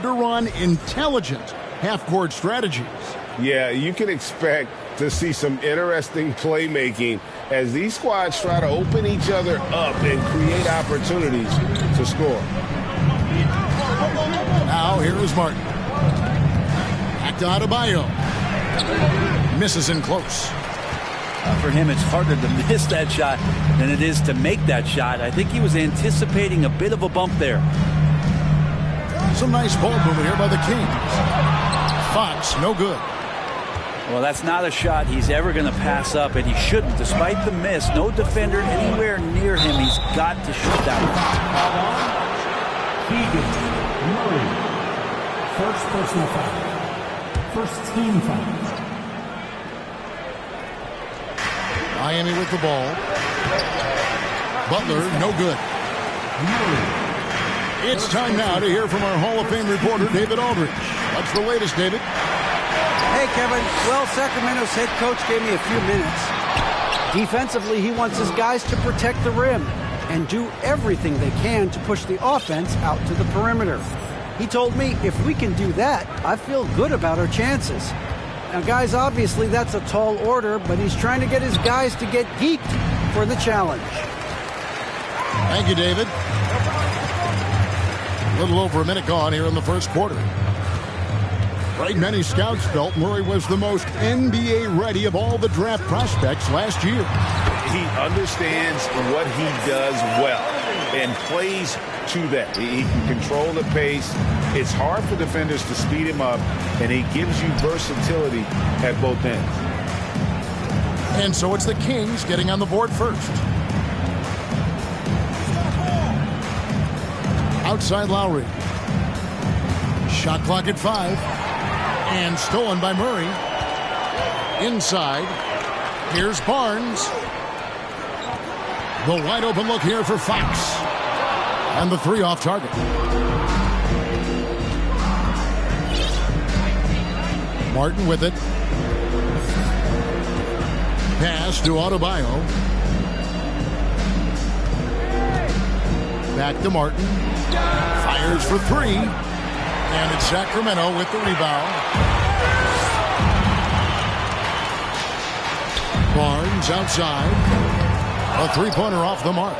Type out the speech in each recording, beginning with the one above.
love to run intelligent half-court strategies. Yeah, you can expect to see some interesting playmaking as these squads try to open each other up and create opportunities to score. Now here is Martin. Back to Adebayo. Misses in close. For him, it's harder to miss that shot than it is to make that shot. I think he was anticipating a bit of a bump there. Some nice ball movement here by the Kings. Fox, no good. Well, that's not a shot he's ever going to pass up, and he shouldn't. Despite the miss, no defender anywhere near him. He's got to shoot that one. First personal foul. First team foul. Miami with the ball. Butler, no good. It's time now to hear from our Hall of Fame reporter, David Aldridge. What's the latest, David? Hey, Kevin. Well, Sacramento's head coach gave me a few minutes. Defensively, he wants his guys to protect the rim and do everything they can to push the offense out to the perimeter. He told me if we can do that, I feel good about our chances. Now, guys, obviously that's a tall order, but he's trying to get his guys to get geeked for the challenge. Thank you, David. A little over a minute gone here in the first quarter. Right, many scouts felt Murray was the most NBA-ready of all the draft prospects last year. He understands what he does well and plays to that. He can control the pace. It's hard for defenders to speed him up, and he gives you versatility at both ends. And so it's the Kings getting on the board first. Outside Lowry. Shot clock at 5. And stolen by Murray. Inside. Here's Barnes. The wide open look here for Fox. And the three off target. Martin with it. Pass to Adebayo. Back to Martin. Fires for three. And it's Sacramento with the rebound. Barnes outside. A three-pointer off the mark.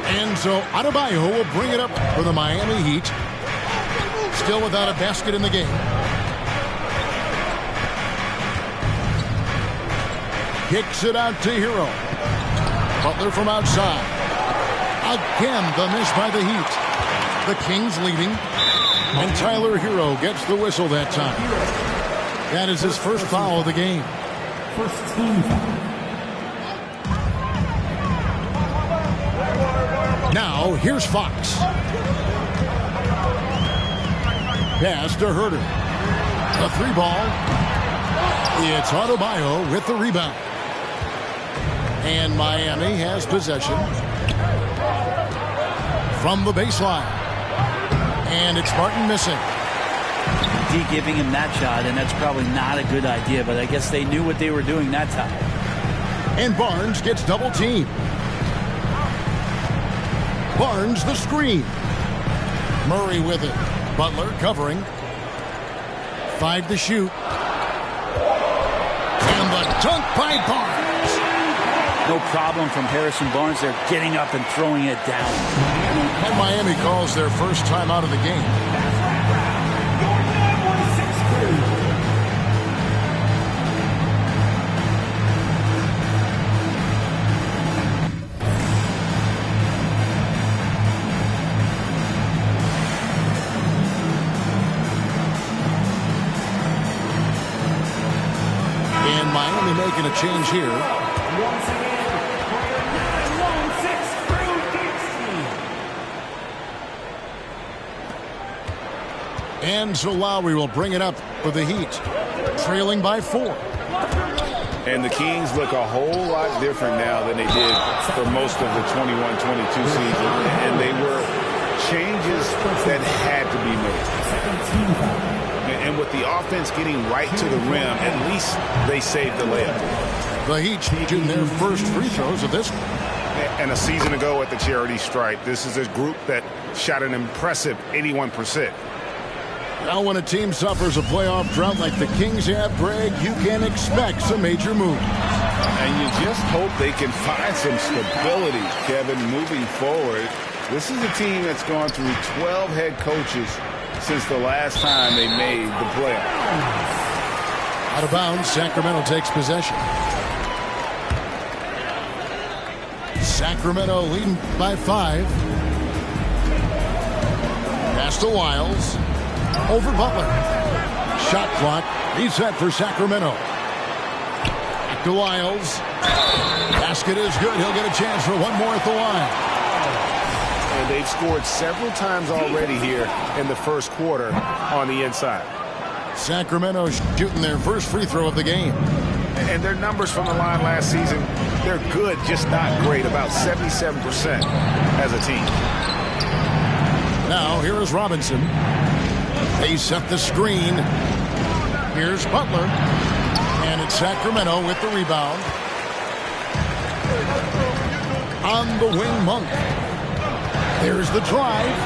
And so Adebayo will bring it up for the Miami Heat. Still without a basket in the game. Kicks it out to Hero. Butler from outside. Again, the miss by the Heat. The Kings leading. And Tyler Hero gets the whistle that time. That is his first foul of the game. First team foul. Now, here's Fox. Pass to Herter. A three ball. It's Adebayo with the rebound. And Miami has possession from the baseline. And it's Martin missing. D giving him that shot, and that's probably not a good idea, but I guess they knew what they were doing that time. And Barnes gets double teamed. Barnes the screen. Murray with it. Butler covering. 5 to shoot. And the dunk by Barnes. No problem from Harrison Barnes. They're getting up and throwing it down. And Miami calls their first time out of the game. And Miami making a change here. And so Lowry will bring it up for the Heat, trailing by 4. And the Kings look a whole lot different now than they did for most of the 21-22 season. And they were changes that had to be made. And with the offense getting right to the rim, at least they saved the layup. The Heat shooting their first free throws of this one. And a season ago at the charity stripe, this is a group that shot an impressive 81%. Now when a team suffers a playoff drought like the Kings have, Greg, you can expect some major moves. And you just hope they can find some stability, Kevin, moving forward. This is a team that's gone through 12 head coaches since the last time they made the playoffs. Out of bounds, Sacramento takes possession. Sacramento leading by 5. Pass to Wiles. Over Butler. Shot clock reset for Sacramento. Back to Wiles. Basket is good. He'll get a chance for one more at the line. And they've scored several times already here in the first quarter on the inside. Sacramento shooting their first free throw of the game. And their numbers from the line last season, they're good, just not great. About 77% as a team. Now, here is Robinson. They set the screen. Here's Butler. And it's Sacramento with the rebound. On the wing, Monk. There's the drive.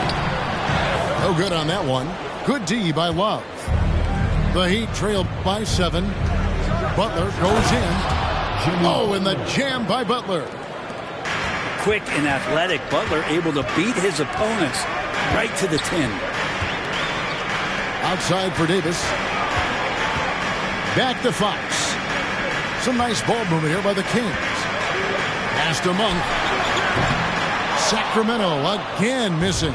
No good on that one. Good D by Love. The Heat trail by 7. Butler goes in. Oh, and the jam by Butler. Quick and athletic, Butler able to beat his opponents right to the 10. Outside for Davis. Back to Fox. Some nice ball movement here by the Kings. Pass to Monk. Sacramento again missing.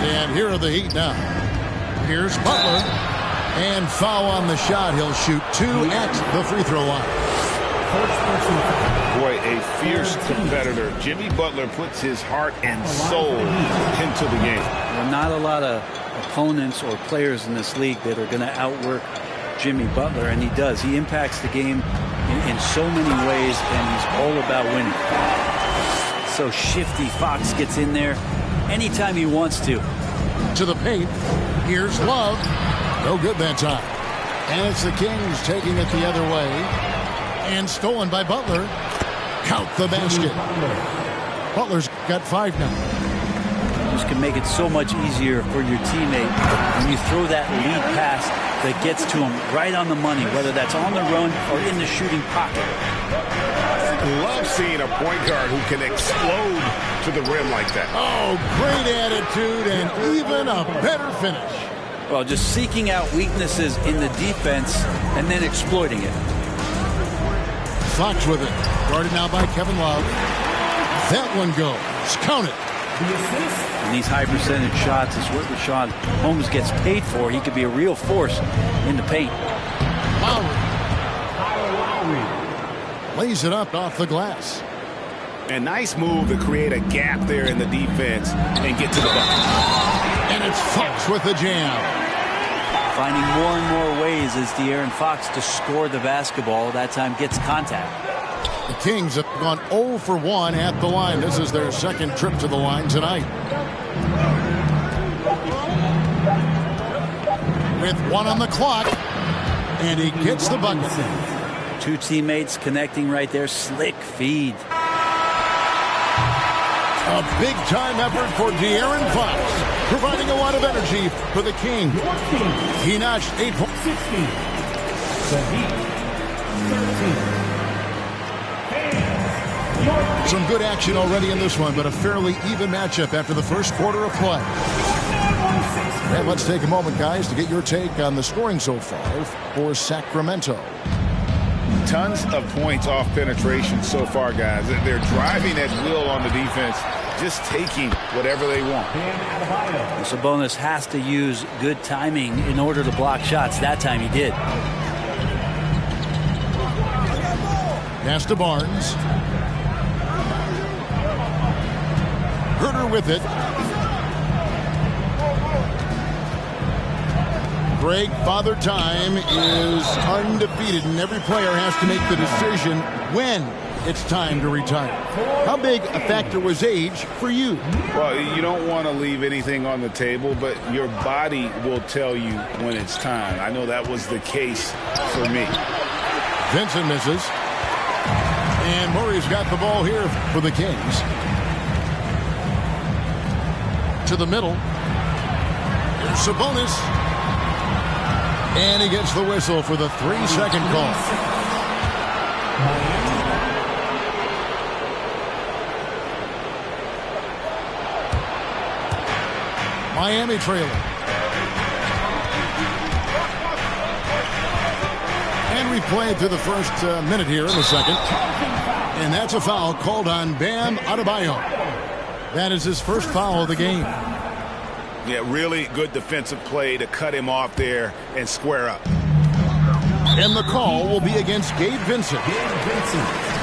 And here are the Heat now. Here's Butler. And foul on the shot. He'll shoot 2 at the free throw line. Boy, a fierce competitor. Jimmy Butler puts his heart and soul into the game. Well, not a lot of opponents or players in this league that are going to outwork Jimmy Butler, and he does. He impacts the game in so many ways, and he's all about winning. So shifty. Fox gets in there anytime he wants to. To the paint. Here's Love. No good that time. And it's the Kings taking it the other way. And stolen by Butler. Count the basket. Butler's got 5 now. This can make it so much easier for your teammate when you throw that lead pass that gets to him right on the money, whether that's on the run or in the shooting pocket. Love seeing a point guard who can explode to the rim like that. Oh, great attitude and even a better finish. Well, just seeking out weaknesses in the defense and then exploiting it. Fox with it. Guarded now by Kevin Love. That one goes. Count it. And these high percentage shots is what Rashawn Holmes gets paid for. He could be a real force in the paint. Lowry. Lays it up off the glass. A nice move to create a gap there in the defense and get to the bucket. And it's Fox with the jam. Finding more and more ways as De'Aaron Fox to score the basketball. That time gets contact. The Kings have gone 0 for 1 at the line. This is their second trip to the line tonight. With 1 on the clock. And he gets the bucket. 2 teammates connecting right there. Slick feed. A big-time effort for De'Aaron Fox, providing a lot of energy for the Kings. He notched 8 points. Some good action already in this one, but a fairly even matchup after the first quarter of play. And let's take a moment, guys, to get your take on the scoring so far for Sacramento. Tons of points off penetration so far, guys. They're driving at will on the defense, just taking whatever they want. Sabonis has to use good timing in order to block shots. That time he did. Pass to Barnes. Herter with it. Greg, Father Time is undefeated, and every player has to make the decision when it's time to retire. How big a factor was age for you? Well, you don't want to leave anything on the table, but your body will tell you when it's time. I know that was the case for me. Vincent misses. And Murray's got the ball here for the Kings. To the middle. Here's Sabonis. And he gets the whistle for the 3-second call. Miami trailing. And we played through the first minute here in the second. And that's a foul called on Bam Adebayo. That is his first foul of the game. Yeah, really good defensive play to cut him off there and square up. And the call will be against Gabe Vincent.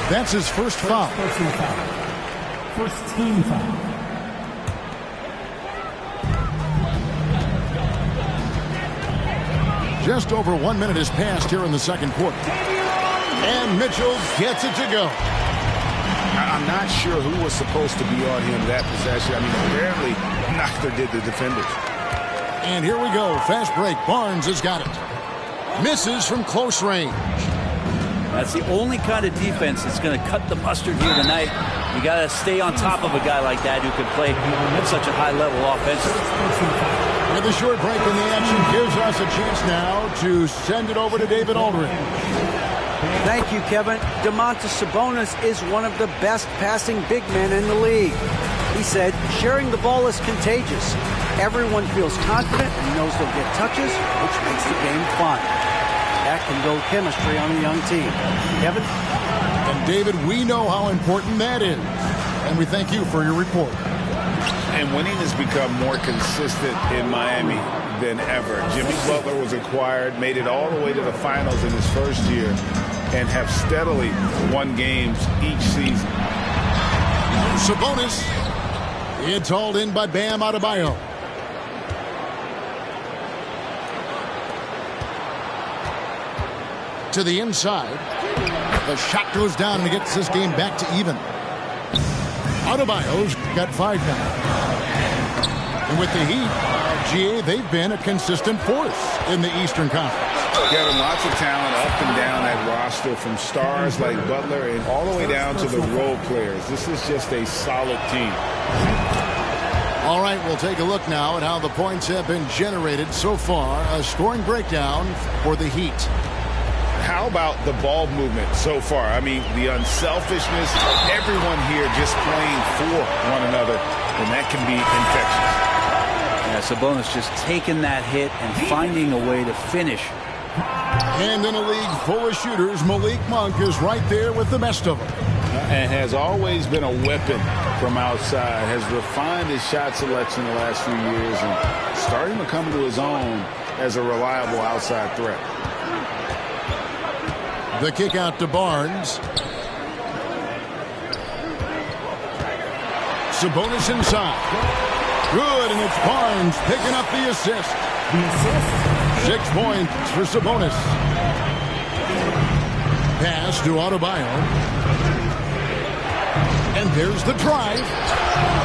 That's his first foul. Personal foul. First team foul. Just over 1 minute has passed here in the second quarter. And Mitchell gets it to go. I'm not sure who was supposed to be on him that possession. I mean, apparently neither did the defenders. And here we go. Fast break. Barnes has got it. Misses from close range. That's the only kind of defense that's going to cut the mustard here tonight. You got to stay on top of a guy like that who can play at such a high level offensively. And the short break in the action gives us a chance now to send it over to David Aldridge. Thank you, Kevin. Domantas Sabonis is one of the best passing big men in the league. He said, sharing the ball is contagious. Everyone feels confident and knows they'll get touches, which makes the game fun. That can build chemistry on a young team. Kevin? And David, we know how important that is. And we thank you for your report. And winning has become more consistent in Miami than ever. Jimmy Butler was acquired, made it all the way to the finals in his first year, and have steadily won games each season. Sabonis. It's hauled in by Bam Adebayo. To the inside. The shot goes down and gets this game back to even. Adebayo's got 5 now. And with the Heat, GA, they've been a consistent force in the Eastern Conference. Getting lots of talent up and down that roster, from stars like Butler and all the way down to the role players. This is just a solid team. All right, we'll take a look now at how the points have been generated so far. A scoring breakdown for the Heat. How about the ball movement so far? I mean, the unselfishness, everyone here just playing for one another, and that can be infectious. Yeah, Sabonis just taking that hit and finding a way to finish. And in a league full of shooters, Malik Monk is right there with the best of them. And has always been a weapon from outside, has refined his shot selection the last few years and starting to come to his own as a reliable outside threat. The kick out to Barnes. Sabonis inside. Good, and it's Barnes picking up the assist. 6 points for Sabonis. Pass to Adebayo. And there's the drive.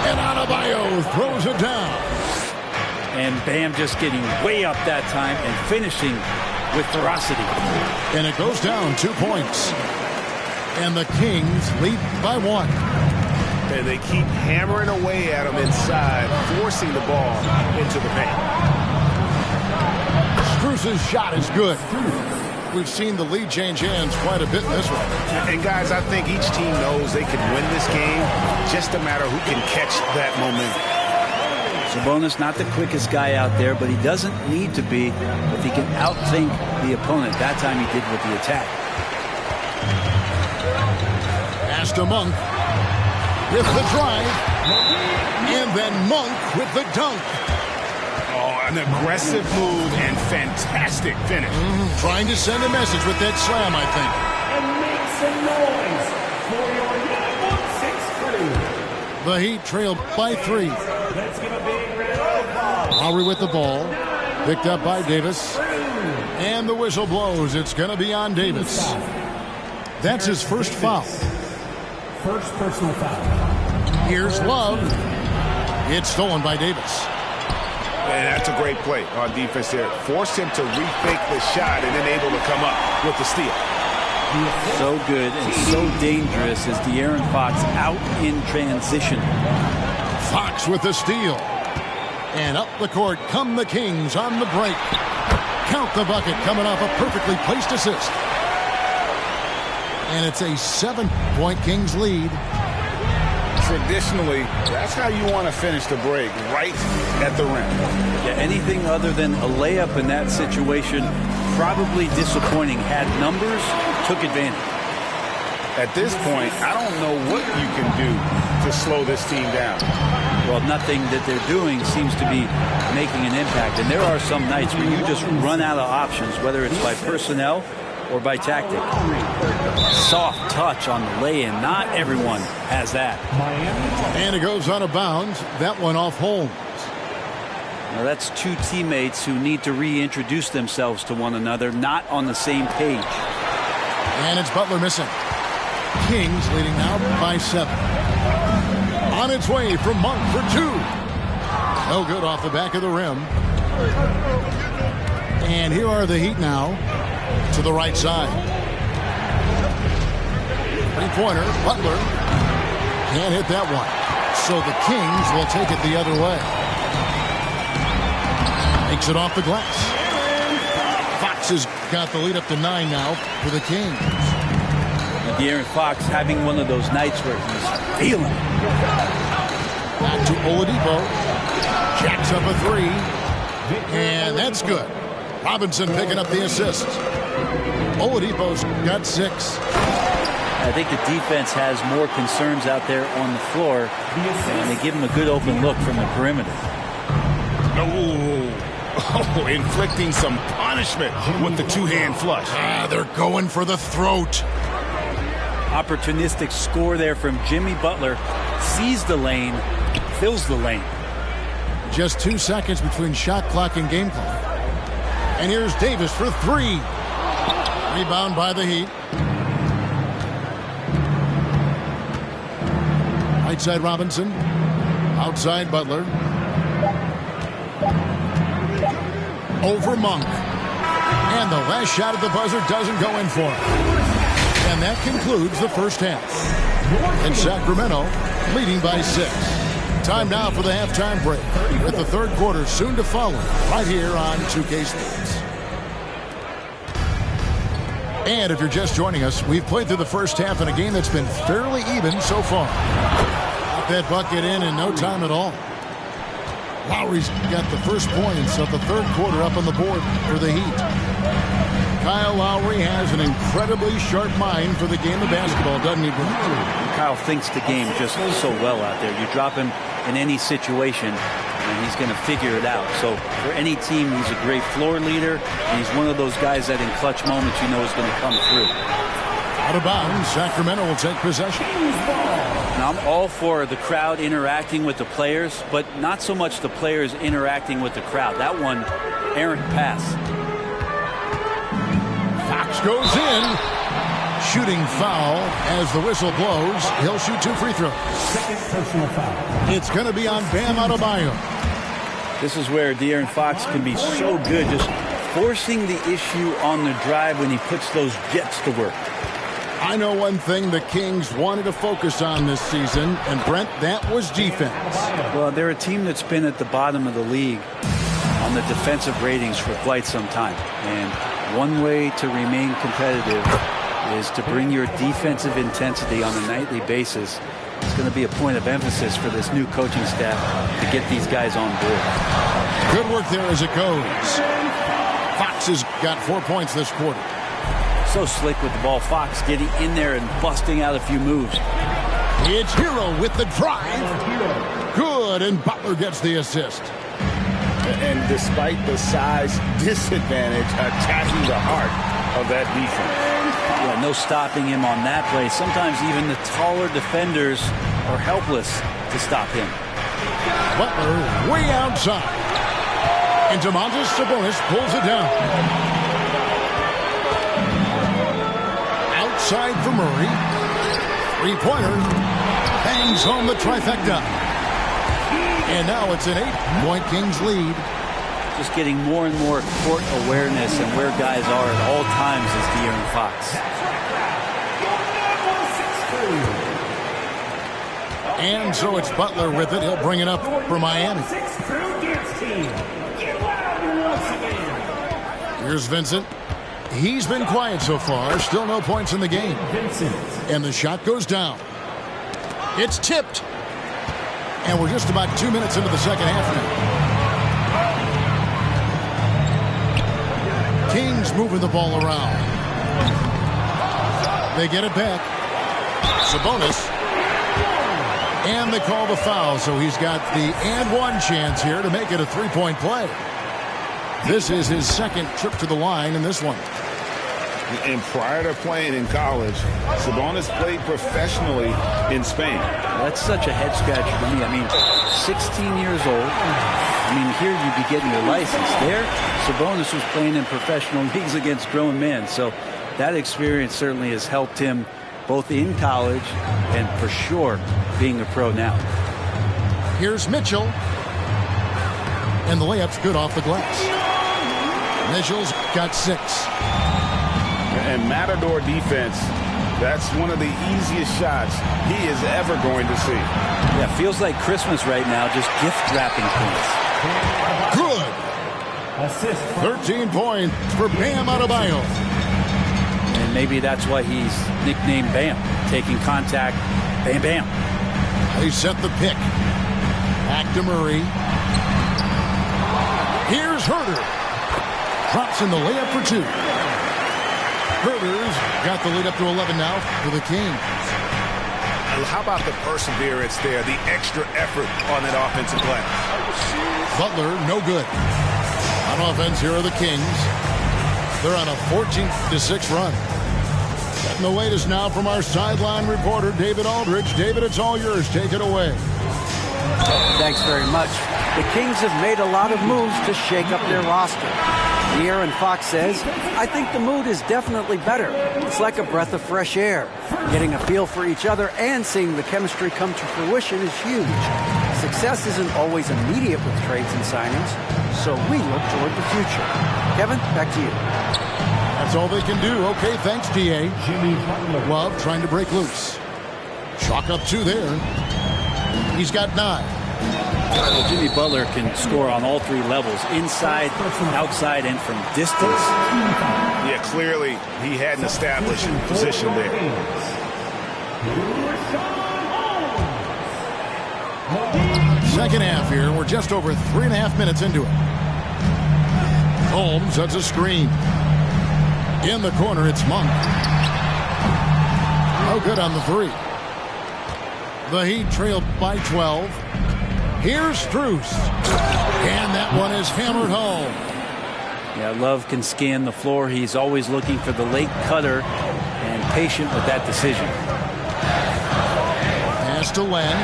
And Adebayo throws it down. And Bam just getting way up that time and finishing with ferocity. And it goes down 2 points. And the Kings lead by 1. And they keep hammering away at him inside, forcing the ball into the paint. Strus's shot is good. We've seen the lead change hands quite a bit in this one. And guys, I think each team knows they can win this game. Just a matter who can catch that momentum. Sabonis not the quickest guy out there, but he doesn't need to be if he can outthink the opponent. That time he did with the attack. Pass to Monk with the drive, and then Monk with the dunk. Oh, an aggressive move and fantastic finish. Trying to send a message with that slam, I think. And make some noise for your number 6 crew. The Heat trailed by 3. Let's give a big round of applause. Lowry with the ball. Picked up by Davis. And the whistle blows. It's going to be on Davis. That's his first foul. First personal foul. Here's Love. It's stolen by Davis. And that's a great play on defense there. Forced him to rethink the shot and then able to come up with the steal. So good and so dangerous is De'Aaron Fox out in transition. Fox with the steal. And up the court come the Kings on the break. Count the bucket coming off a perfectly placed assist. And it's a 7-point Kings lead. Traditionally, that's how you want to finish the break, right at the rim. Yeah, anything other than a layup in that situation, probably disappointing. Had numbers, took advantage. At this point, I don't know what you can do to slow this team down. Well, nothing that they're doing seems to be making an impact. And there are some nights where you just run out of options, whether it's by personnel or by tactic. Soft touch on the lay-in. Not everyone has that. And it goes out of bounds. That one off Holmes. Now that's two teammates who need to reintroduce themselves to one another, not on the same page. And it's Butler missing. Kings leading now by 7. On its way from Monk for 2. No good off the back of the rim. And here are the Heat now to the right side. Three-pointer, Butler can't hit that one. So the Kings will take it the other way. Makes it off the glass. Fox has got the lead up to 9 now for the Kings. De'Aaron Fox having one of those nights where he's feeling it. Back to Oladipo. Jacks up a 3. And that's good. Robinson picking up the assist. Oladipo's got 6. I think the defense has more concerns out there on the floor, and they give him a good open look from the perimeter. Oh, inflicting some punishment with the two-hand flush. They're going for the throat. Opportunistic score there from Jimmy Butler. Sees the lane, fills the lane. Just 2 seconds between shot clock and game clock. And here's Davis for 3. Rebound by the Heat. Right side Robinson. Outside Butler. Over Monk. And the last shot at the buzzer doesn't go in for him. And that concludes the first half. And Sacramento leading by 6. Time now for the halftime break, with the third quarter soon to follow right here on 2K Sports. And if you're just joining us, we've played through the first half in a game that's been fairly even so far. Got that bucket in no time at all. Lowry's got the first points of the third quarter up on the board for the Heat. Kyle Lowry has an incredibly sharp mind for the game of basketball, doesn't he, Brent? Kyle thinks the game just so well out there. You drop him in any situation, and he's going to figure it out. So for any team, he's a great floor leader, and he's one of those guys that in clutch moments you know is going to come through. Out of bounds, Sacramento will take possession. Now, I'm all for the crowd interacting with the players, but not so much the players interacting with the crowd. That one, errant pass. Fox goes in. Shooting foul as the whistle blows. He'll shoot 2 free throws. Second personal foul. It's going to be on Bam Adebayo. This is where De'Aaron Fox can be so good, just forcing the issue on the drive when he puts those jets to work. I know one thing the Kings wanted to focus on this season, and Brent, that was defense. Well, they're a team that's been at the bottom of the league on the defensive ratings for quite some time. And one way to remain competitive is to bring your defensive intensity on a nightly basis. It's going to be a point of emphasis for this new coaching staff to get these guys on board. Good work there as it goes. Fox has got 4 points this quarter. So slick with the ball. Fox getting in there and busting out a few moves. It's Hero with the drive. Good, and Butler gets the assist. And despite the size disadvantage, attacking the heart of that defense. Yeah, no stopping him on that play. Sometimes even the taller defenders are helpless to stop him. Butler way outside. And Domantas Sabonis pulls it down. Outside for Murray. Three-pointer. Bangs home the trifecta. And now it's an 8-point Kings lead. Just getting more and more court awareness and where guys are at all times is De'Aaron Fox. And so it's Butler with it. He'll bring it up for Miami. Here's Vincent. He's been quiet so far. Still no points in the game. And the shot goes down. It's tipped. And we're just about 2 minutes into the second half now. Kings moving the ball around. They get it back. Sabonis. And they call the foul, so he's got the and one chance here to make it a three-point play. This is his second trip to the line in this one. And prior to playing in college, Sabonis played professionally in Spain. That's such a head scratcher to me. I mean, 16 years old. I mean, here you'd be getting your license. There, Sabonis was playing in professional leagues against grown men. So that experience certainly has helped him both in college and for sure being a pro now. Here's Mitchell. And the layup's good off the glass. Mitchell's got 6. And Matador defense, that's one of the easiest shots he is ever going to see. Yeah, feels like Christmas right now, just gift wrapping points. Good. 13 points for Bam Adebayo. And maybe that's why he's nicknamed Bam. Taking contact, bam, bam. They set the pick. Back to Murray. Here's Herter. Drops in the layup for 2. Herter's got the lead up to 11 now for the Kings. How about the perseverance there, the extra effort on that offensive glass? Butler, no good. On offense, here are the Kings. They're on a 14-6 run. Getting the latest now from our sideline reporter, David Aldridge. David, it's all yours. Take it away. Thanks very much. The Kings have made a lot of moves to shake up their roster. De'Aaron Fox says, I think the mood is definitely better. It's like a breath of fresh air. Getting a feel for each other and seeing the chemistry come to fruition is huge. Success isn't always immediate with trades and signings, so we look toward the future. Kevin, back to you. That's all they can do. Okay, thanks, D.A. Love trying to break loose. Chalk up 2 there. He's got 9. Well, Jimmy Butler can score on all 3 levels, inside, outside, and from distance. Yeah, clearly he had an established position there. Second half here. We're just over 3.5 minutes into it. Holmes sets a screen. In the corner, it's Monk. No good on the 3. The Heat trailed by 12. Here's Strus. And that one is hammered home. Yeah, Love can scan the floor. He's always looking for the late cutter and patient with that decision. Pass to Len.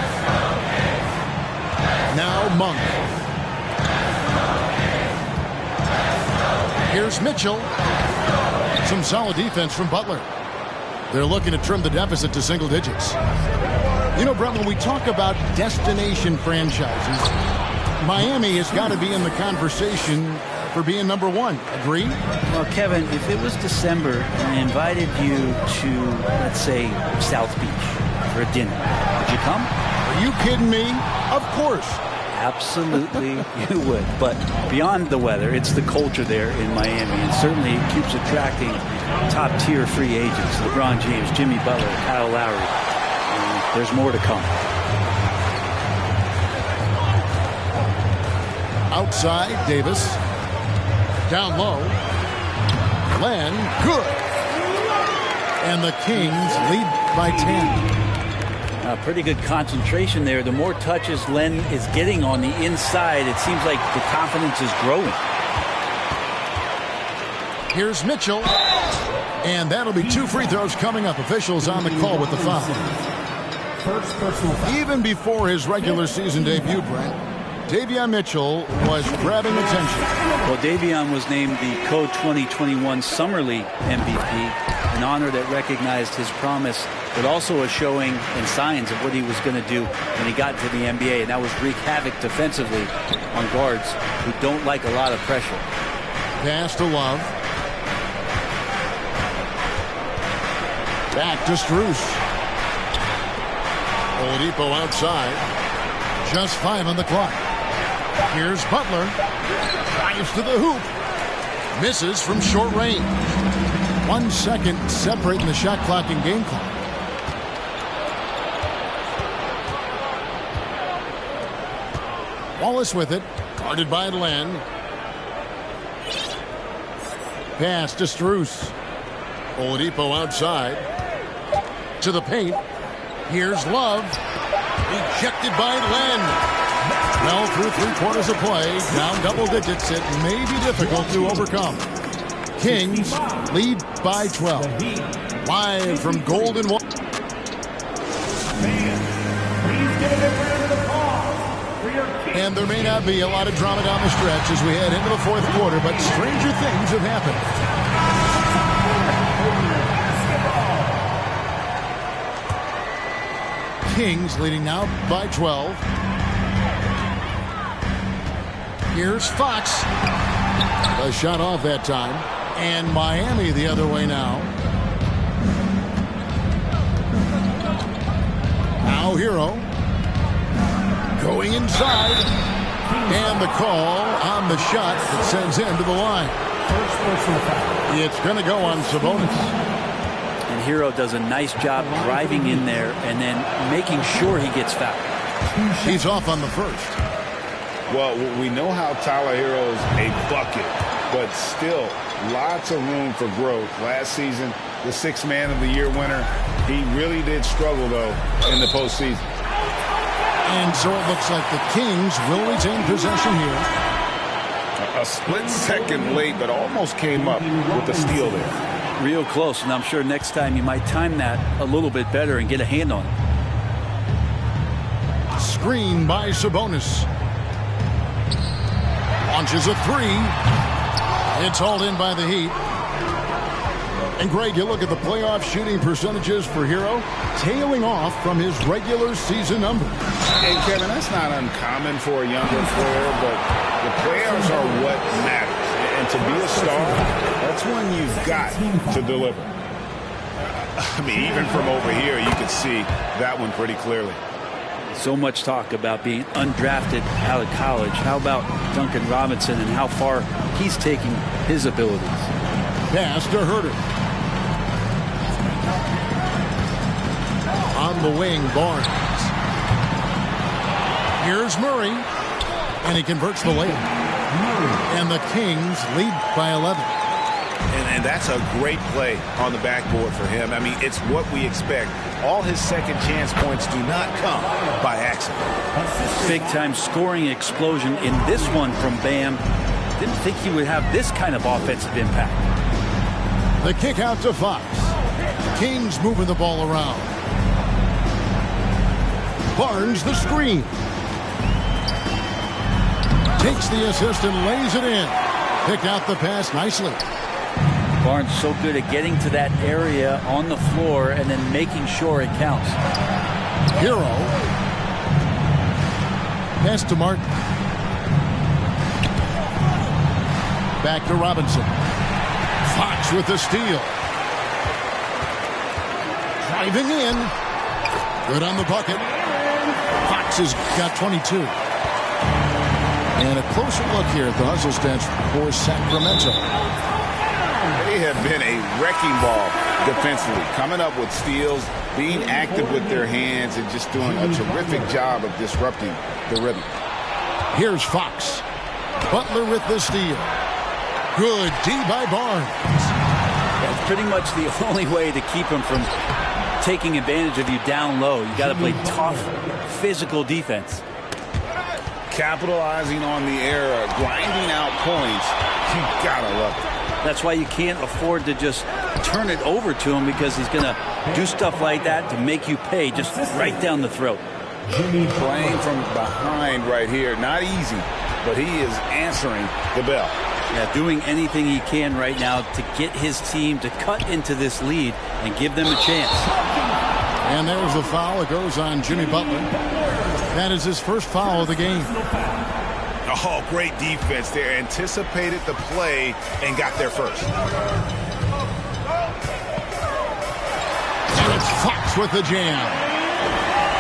Now Monk. Here's Mitchell. Some solid defense from Butler. They're looking to trim the deficit to single digits. You know, Brett, when we talk about destination franchises, Miami has got to be in the conversation for being number 1. Agree? Well, Kevin, if it was December and I invited you to, let's say, South Beach for a dinner, would you come? Are you kidding me? Of course. Absolutely you would. But beyond the weather, it's the culture there in Miami, and certainly it keeps attracting top-tier free agents. LeBron James, Jimmy Butler, Kyle Lowry. There's more to come. Outside, Davis. Down low. Len, good. And the Kings lead by 10. Pretty good concentration there. The more touches Len is getting on the inside, it seems like the confidence is growing. Here's Mitchell. And that'll be 2 free throws coming up. Officials on the call with the foul. Even before his regular season debut, Brent, Davion Mitchell was grabbing attention. Well, Davion was named the Co-2021 Summer League MVP, an honor that recognized his promise, but also a showing and signs of what he was going to do when he got to the NBA, and that was wreak havoc defensively on guards who don't like a lot of pressure. Pass to Love. Back to Strus. Oladipo outside. Just 5 on the clock. Here's Butler. Drives to the hoop. Misses from short range. 1 second separating the shot clock and game clock. Wallace with it. Guarded by Len. Pass to Strus. Oladipo outside. To the paint. Here's Love. Ejected by Len. Well, through 3/4 of play, down double digits, it may be difficult to overcome. Kings lead by 12. Live from Golden Wall. And there may not be a lot of drama down the stretch as we head into the 4th quarter, but stranger things have happened. Kings leading now by 12. Here's Fox. A shot off that time. And Miami the other way now. Now Hero. Going inside. And the call on the shot that sends him to the line. It's going to go on Sabonis. And Hero does a nice job driving in there and then making sure he gets fouled. He's off on the first. Well, we know how Tyler Hero's a bucket, but still lots of room for growth. Last season, the 6th Man of the Year winner, he really did struggle, though, in the postseason. And so it looks like the Kings will retain possession here. A split second late, but almost came up with the steal there. Real close, and I'm sure next time you might time that a little bit better and get a hand on it. Screen by Sabonis. Launches a 3. It's hauled in by the Heat. And Greg, you look at the playoff shooting percentages for Hero, tailing off from his regular season numbers. And Kevin, that's not uncommon for a younger player, but the playoffs are what matters. And to be a star, that's when you've got to deliver. I mean, even from over here, you could see that one pretty clearly. So much talk about being undrafted out of college. How about Duncan Robinson and how far he's taking his abilities? Pass to Herter. On the wing, Barnes. Here's Murray. And he converts the layup. And the Kings lead by 11. And that's a great play on the backboard for him. I mean, it's what we expect. All his second chance points do not come by accident. Big-time scoring explosion in this one from Bam. Didn't think he would have this kind of offensive impact. The kick out to Fox. Kings moving the ball around. Barnes the screen. Takes the assist and lays it in. Picked out the pass nicely. Barnes so good at getting to that area on the floor and then making sure it counts. Hero. Pass to Martin. Back to Robinson. Fox with the steal. Driving in. Good on the bucket. Fox has got 22. And a closer look here at the hustle stats for Sacramento. They have been a wrecking ball defensively, coming up with steals, being active with their hands, and just doing a terrific job of disrupting the rhythm. Here's Fox. Butler with the steal. Good D by Barnes. That's pretty much the only way to keep him from taking advantage of you down low. You got to play tough, physical defense. Capitalizing on the error, grinding out points, you gotta love it. That's why you can't afford to just turn it over to him, because he's going to do stuff like that to make you pay just right down the throat. Playing from behind right here, not easy, but he is answering the bell. Yeah, doing anything he can right now to get his team to cut into this lead and give them a chance. And there's the foul. It goes on Jimmy Butler. That is his first foul of the game. Oh, great defense there. Anticipated the play and got there first. And it's Fox with the jam.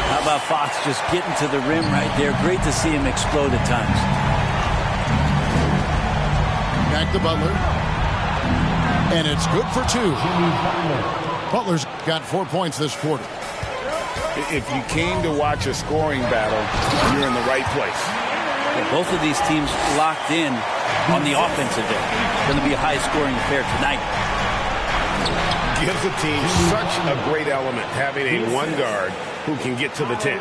How How about Fox just getting to the rim right there? Great to see him explode at times. Back to Butler. And it's good for 2. Butler's got 4 points this quarter. If you came to watch a scoring battle, you're in the right place. Yeah, both of these teams locked in on the offensive end. Going to be a high-scoring affair tonight. Gives a team such a great element having a one guard who can get to the 10.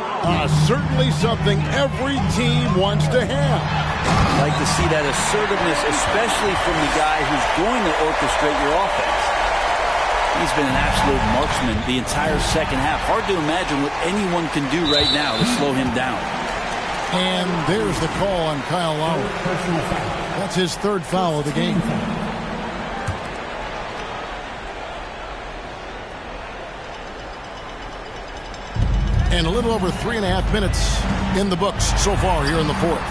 Certainly something every team wants to have. I'd like to see that assertiveness, especially from the guy who's going to orchestrate your offense. He's been an absolute marksman the entire second half. Hard to imagine what anyone can do right now to slow him down. And there's the call on Kyle Lowry. That's his 3rd foul of the game. And a little over 3.5 minutes in the books so far here in the 4th.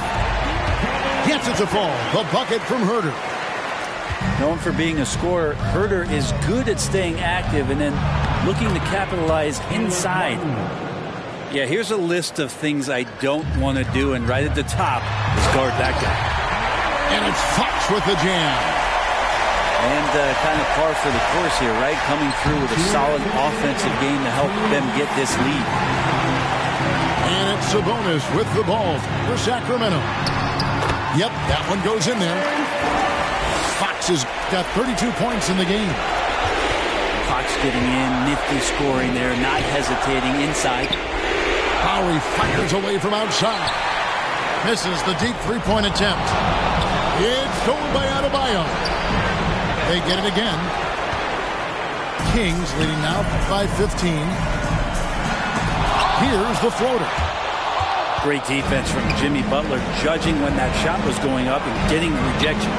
Gets it to fall. The bucket from Herter. Known for being a scorer, Herter is good at staying active and then looking to capitalize inside. Yeah, here's a list of things I don't want to do, and right at the top is guard that guy. And it's Fox with the jam. And kind of par for the course here, right? Coming through with a solid offensive game to help them get this lead. And it's Sabonis with the ball for Sacramento. Yep, that one goes in there. Fox has got 32 points in the game. Fox getting in, nifty scoring there, not hesitating inside. Lowry fires away from outside. Misses the deep three-point attempt. It's stolen by Adebayo. They get it again. Kings leading now by 15. Here's the floater. Great defense from Jimmy Butler, judging when that shot was going up and getting the rejection.